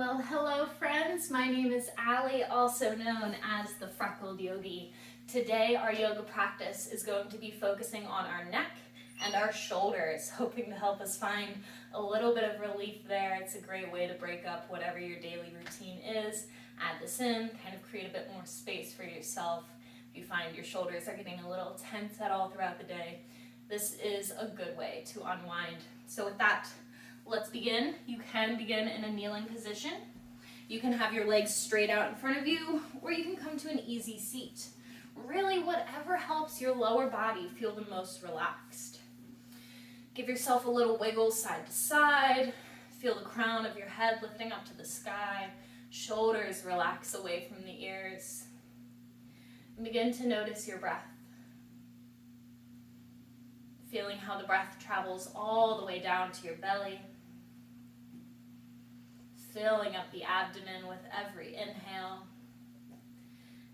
Well, hello friends. My name is Allie, also known as the Freckled Yogi. Today our yoga practice is going to be focusing on our neck and our shoulders, hoping to help us find a little bit of relief there. It's a great way to break up whatever your daily routine is. Add this in, kind of create a bit more space for yourself. If you find your shoulders are getting a little tense at all throughout the day, this is a good way to unwind. So with that, let's begin. You can begin in a kneeling position. You can have your legs straight out in front of you, or you can come to an easy seat. Really, whatever helps your lower body feel the most relaxed. Give yourself a little wiggle side to side. Feel the crown of your head lifting up to the sky. Shoulders relax away from the ears. And begin to notice your breath. Feeling how the breath travels all the way down to your belly. Filling up the abdomen with every inhale.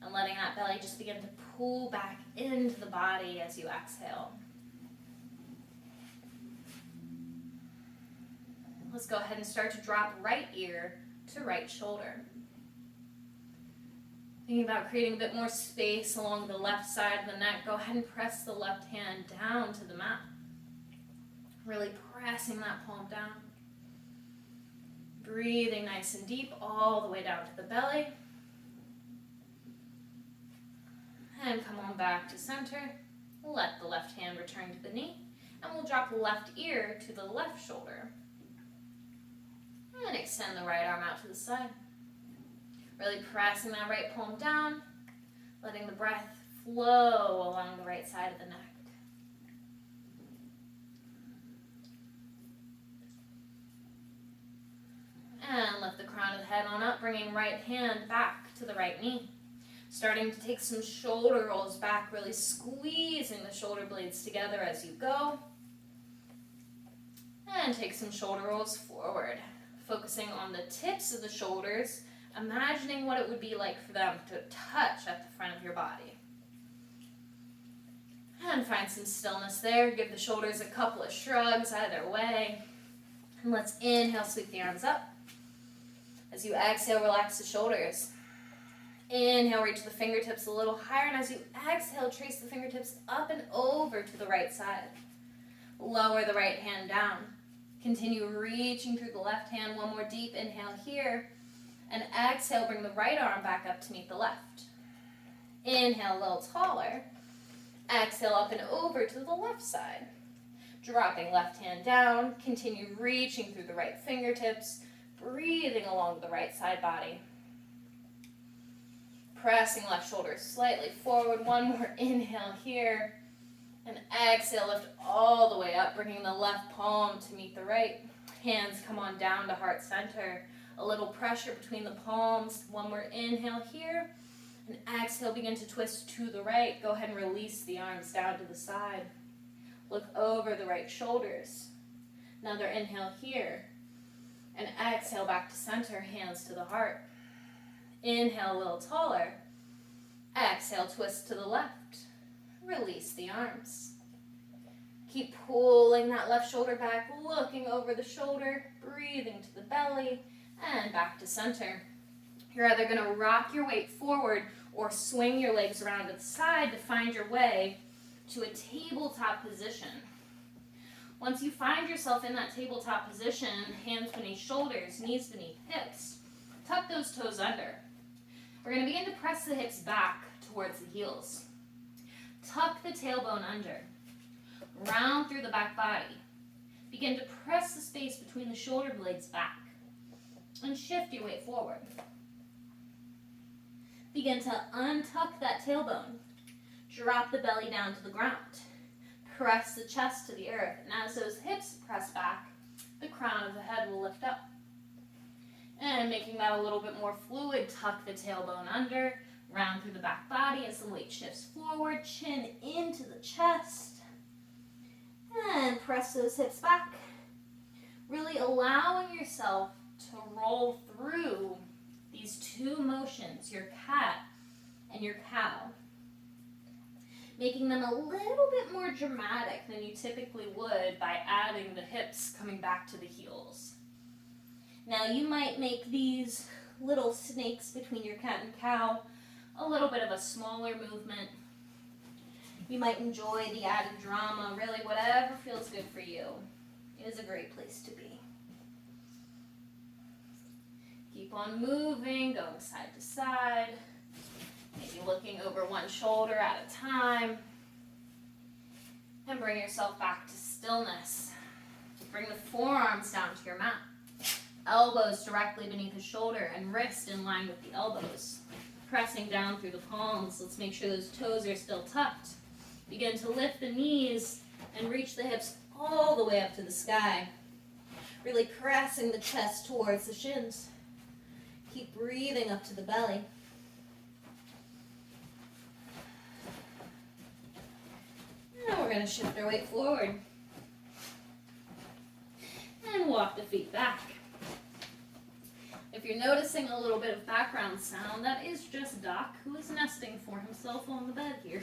And letting that belly just begin to pull back into the body as you exhale. Let's go ahead and start to drop right ear to right shoulder. Thinking about creating a bit more space along the left side of the neck, go ahead and press the left hand down to the mat. Really pressing that palm down. Breathing nice and deep all the way down to the belly. And come on back to center. Let the left hand return to the knee. And we'll drop the left ear to the left shoulder. And extend the right arm out to the side. Really pressing that right palm down. Letting the breath flow along the right side of the neck. And lift the crown of the head on up, bringing right hand back to the right knee. Starting to take some shoulder rolls back, really squeezing the shoulder blades together as you go. And take some shoulder rolls forward, focusing on the tips of the shoulders, imagining what it would be like for them to touch at the front of your body. And find some stillness there. Give the shoulders a couple of shrugs either way. And let's inhale, sweep the arms up. As you exhale, relax the shoulders. Inhale, reach the fingertips a little higher. And as you exhale, trace the fingertips up and over to the right side. Lower the right hand down. Continue reaching through the left hand. One more deep inhale here. And exhale, bring the right arm back up to meet the left. Inhale, a little taller. Exhale, up and over to the left side. Dropping left hand down. Continue reaching through the right fingertips. Breathing along the right side body. Pressing left shoulder slightly forward. One more inhale here. And exhale, lift all the way up, bringing the left palm to meet the right. Hands come on down to heart center. A little pressure between the palms. One more inhale here. And exhale, begin to twist to the right. Go ahead and release the arms down to the side. Look over the right shoulders. Another inhale here. And exhale back to center, hands to the heart. Inhale a little taller. Exhale, twist to the left. Release the arms. Keep pulling that left shoulder back, looking over the shoulder, breathing to the belly, and back to center. You're either going to rock your weight forward or swing your legs around to the side to find your way to a tabletop position. Once you find yourself in that tabletop position, hands beneath shoulders, knees beneath hips, tuck those toes under. We're going to begin to press the hips back towards the heels. Tuck the tailbone under. Round through the back body. Begin to press the space between the shoulder blades back. And shift your weight forward. Begin to untuck that tailbone. Drop the belly down to the ground. Press the chest to the earth. And as those hips press back, the crown of the head will lift up. And making that a little bit more fluid, tuck the tailbone under. Round through the back body as the weight shifts forward. Chin into the chest. And press those hips back. Really allowing yourself to roll through these two motions, your cat and your cow. Making them a little bit more dramatic than you typically would by adding the hips coming back to the heels. Now you might make these little snakes between your cat and cow a little bit of a smaller movement. You might enjoy the added drama, really whatever feels good for you. It is a great place to be. Keep on moving, going side to side, maybe looking over one shoulder at a time. And bring yourself back to stillness. Bring the forearms down to your mat. Elbows directly beneath the shoulder and wrist in line with the elbows. Pressing down through the palms. Let's make sure those toes are still tucked. Begin to lift the knees and reach the hips all the way up to the sky. Really pressing the chest towards the shins. Keep breathing up to the belly. Now we're going to shift our weight forward. And walk the feet back. If you're noticing a little bit of background sound, that is just Doc, who is nesting for himself on the bed here.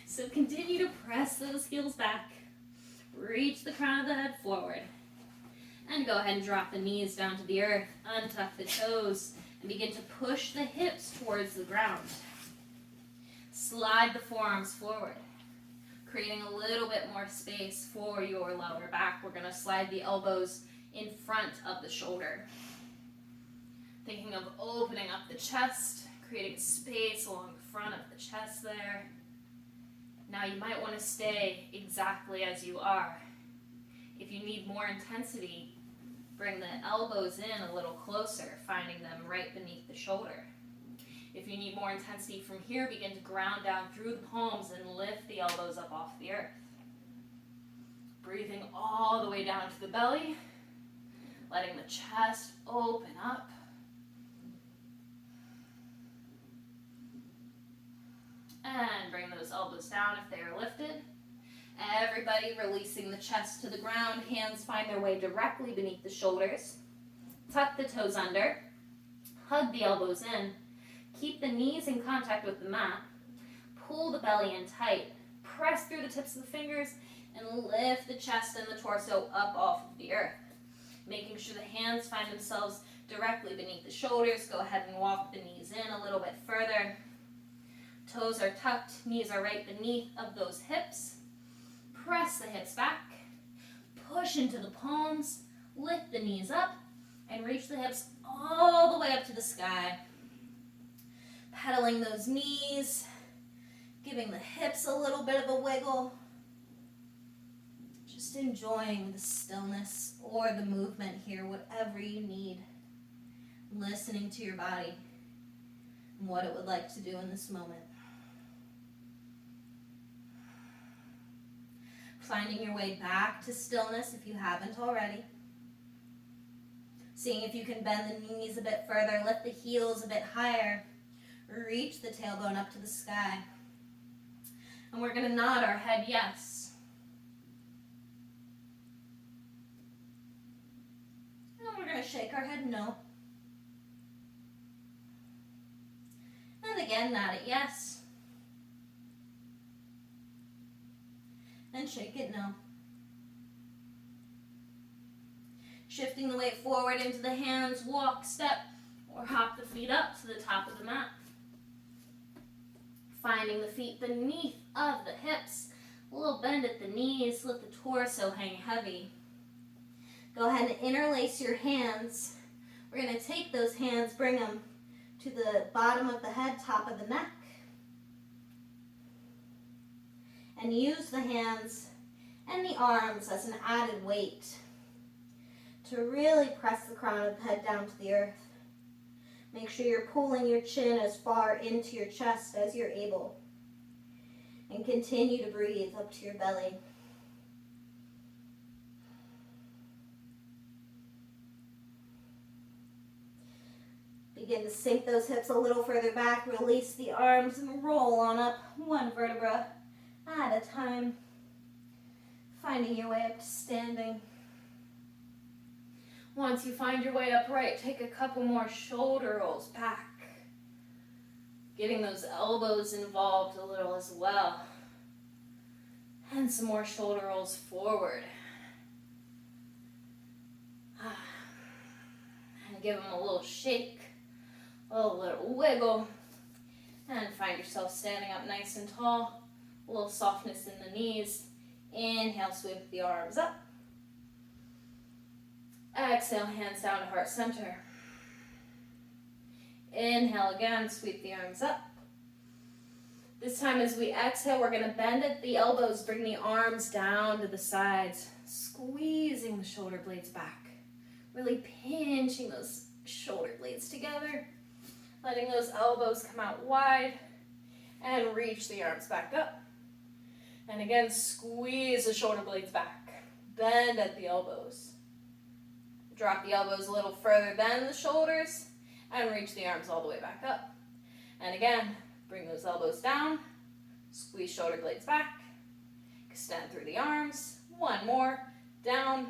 So continue to press those heels back. Reach the crown of the head forward. And go ahead and drop the knees down to the earth. Untuck the toes and begin to push the hips towards the ground. Slide the forearms forward, creating a little bit more space for your lower back. We're going to slide the elbows in front of the shoulder. Thinking of opening up the chest, creating space along the front of the chest there. Now you might want to stay exactly as you are. If you need more intensity, bring the elbows in a little closer, finding them right beneath the shoulder. If you need more intensity from here, begin to ground down through the palms and lift the elbows up off the earth. Breathing all the way down to the belly, letting the chest open up. And bring those elbows down if they are lifted. Everybody releasing the chest to the ground. Hands find their way directly beneath the shoulders. Tuck the toes under. Hug the elbows in. Keep the knees in contact with the mat. Pull the belly in tight. Press through the tips of the fingers and lift the chest and the torso up off of the earth. Making sure the hands find themselves directly beneath the shoulders. Go ahead and walk the knees in a little bit further. Toes are tucked, knees are right beneath of those hips. Press the hips back. Push into the palms. Lift the knees up and reach the hips all the way up to the sky. Pedaling those knees, giving the hips a little bit of a wiggle. Just enjoying the stillness or the movement here, whatever you need. Listening to your body and what it would like to do in this moment. Finding your way back to stillness if you haven't already. Seeing if you can bend the knees a bit further, lift the heels a bit higher. Reach the tailbone up to the sky. And we're going to nod our head yes. And we're going to shake our head no. And again, nod it yes. And shake it no. Shifting the weight forward into the hands, walk, step, or hop the feet up to the top of the mat. Finding the feet beneath of the hips. A little bend at the knees, let the torso hang heavy. Go ahead and interlace your hands. We're going to take those hands, bring them to the bottom of the head, top of the neck. And use the hands and the arms as an added weight to really press the crown of the head down to the earth. Make sure you're pulling your chin as far into your chest as you're able. And continue to breathe up to your belly. Begin to sink those hips a little further back. Release the arms and roll on up one vertebra at a time. Finding your way up to standing. Once you find your way upright, take a couple more shoulder rolls back. Getting those elbows involved a little as well. And some more shoulder rolls forward. give them a little shake, a little wiggle, and find yourself standing up nice and tall. A little softness in the knees. Inhale, sweep the arms up. Exhale, hands down to heart center. Inhale again, sweep the arms up. This time as we exhale, we're going to bend at the elbows, bring the arms down to the sides, squeezing the shoulder blades back. Really pinching those shoulder blades together, letting those elbows come out wide, and reach the arms back up. And again, squeeze the shoulder blades back. Bend at the elbows. Drop the elbows a little further than the shoulders, and reach the arms all the way back up. And again, bring those elbows down, squeeze shoulder blades back, extend through the arms. One more, down,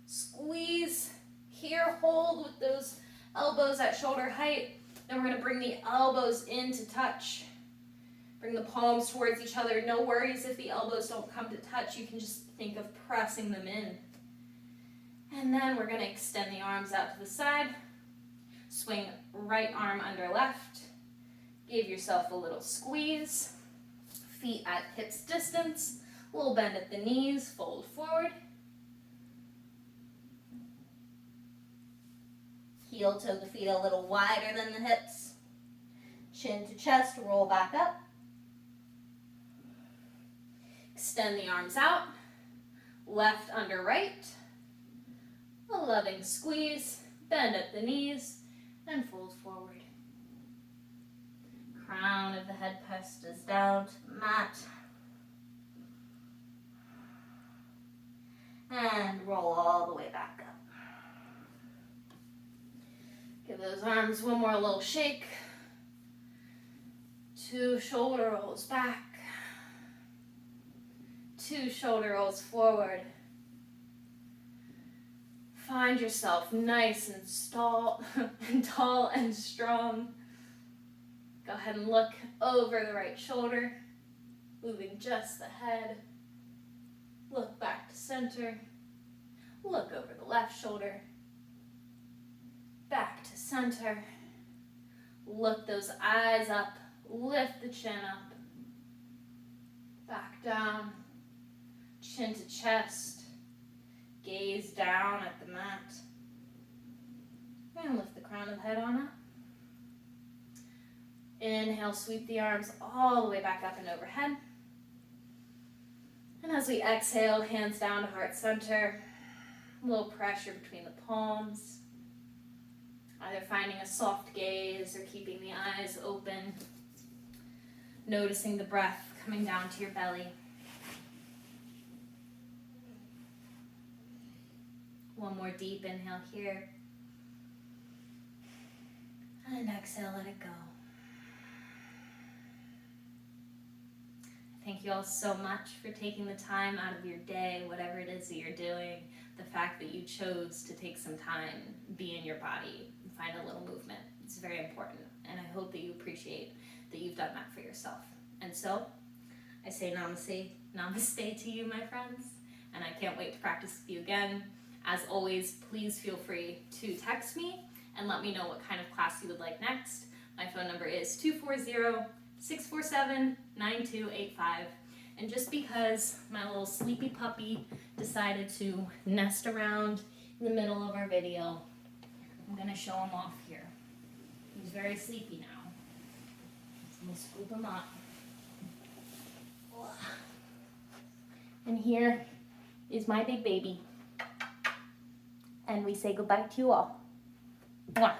squeeze. Here, hold with those elbows at shoulder height. Then we're going to bring the elbows in to touch. Bring the palms towards each other. No worries if the elbows don't come to touch. You can just think of pressing them in. And then we're going to extend the arms out to the side. Swing right arm under left. Give yourself a little squeeze. Feet at hips distance. A little bend at the knees. Fold forward. Heel toe the feet a little wider than the hips. Chin to chest. Roll back up. Extend the arms out. Left under right. A loving squeeze. Bend at the knees. And fold forward. Crown of the head presses down to the mat. And roll all the way back up. Give those arms one more little shake. 2 shoulder rolls back. 2 shoulder rolls forward. Find yourself nice and tall and strong. Go ahead and look over the right shoulder, moving just the head. Look back to center. Look over the left shoulder. Back to center. Look those eyes up. Lift the chin up. Back down. Chin to chest. Gaze down at the mat. And lift the crown of the head on up. Inhale, sweep the arms all the way back up and overhead. And as we exhale, hands down to heart center. A little pressure between the palms. Either finding a soft gaze or keeping the eyes open. Noticing the breath coming down to your belly. One more deep inhale here. And exhale, let it go. Thank you all so much for taking the time out of your day, whatever it is that you're doing. The fact that you chose to take some time, be in your body, and find a little movement. It's very important. And I hope that you appreciate that you've done that for yourself. And so, I say namaste to you, my friends. And I can't wait to practice with you again. As always, please feel free to text me and let me know what kind of class you would like next. My phone number is 240-647-9285. And just because my little sleepy puppy decided to nest around in the middle of our video, I'm going to show him off here. He's very sleepy now. So we'll scoop him up. And here is my big baby. And we say goodbye to you all. Mwah.